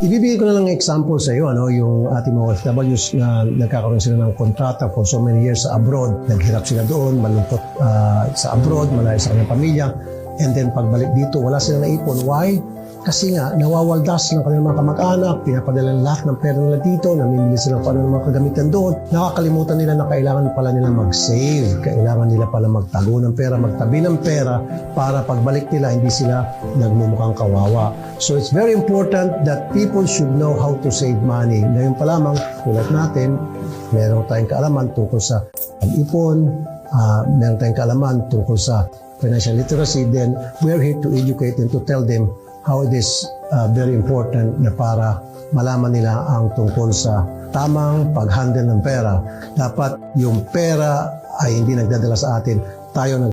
Ibibigay ko na lang example sa iyo, yung ating mga OFWs na nagkakaroon sila ng kontrata for so many years sa abroad. Naghirap sila doon, malungkot sa abroad, malayo sa kanyang pamilya. And then pagbalik dito, wala silang naipon. Why? Kasi nga, nawawaldas ng kanilang mga kamag-anak, pinapadala lahat ng pera nila dito, namimili sila paano ng mga kagamitan doon. Nakakalimutan nila na kailangan pala nila mag-save, kailangan nila pala magtago ng pera, magtabi ng pera para pagbalik nila, hindi sila nagmumukhang kawawa. So it's very important that people should know how to save money. Ngayon pa lamang, tulad natin, meron tayong kaalaman tungkol sa pag-ipon, meron tayong kaalaman tungkol sa financial literacy, then we're here to educate and to tell them how it is very important na para malaman nila ang tungkol sa tamang pag-handle ng pera. Dapat yung pera ay hindi nagdadala sa atin, tayo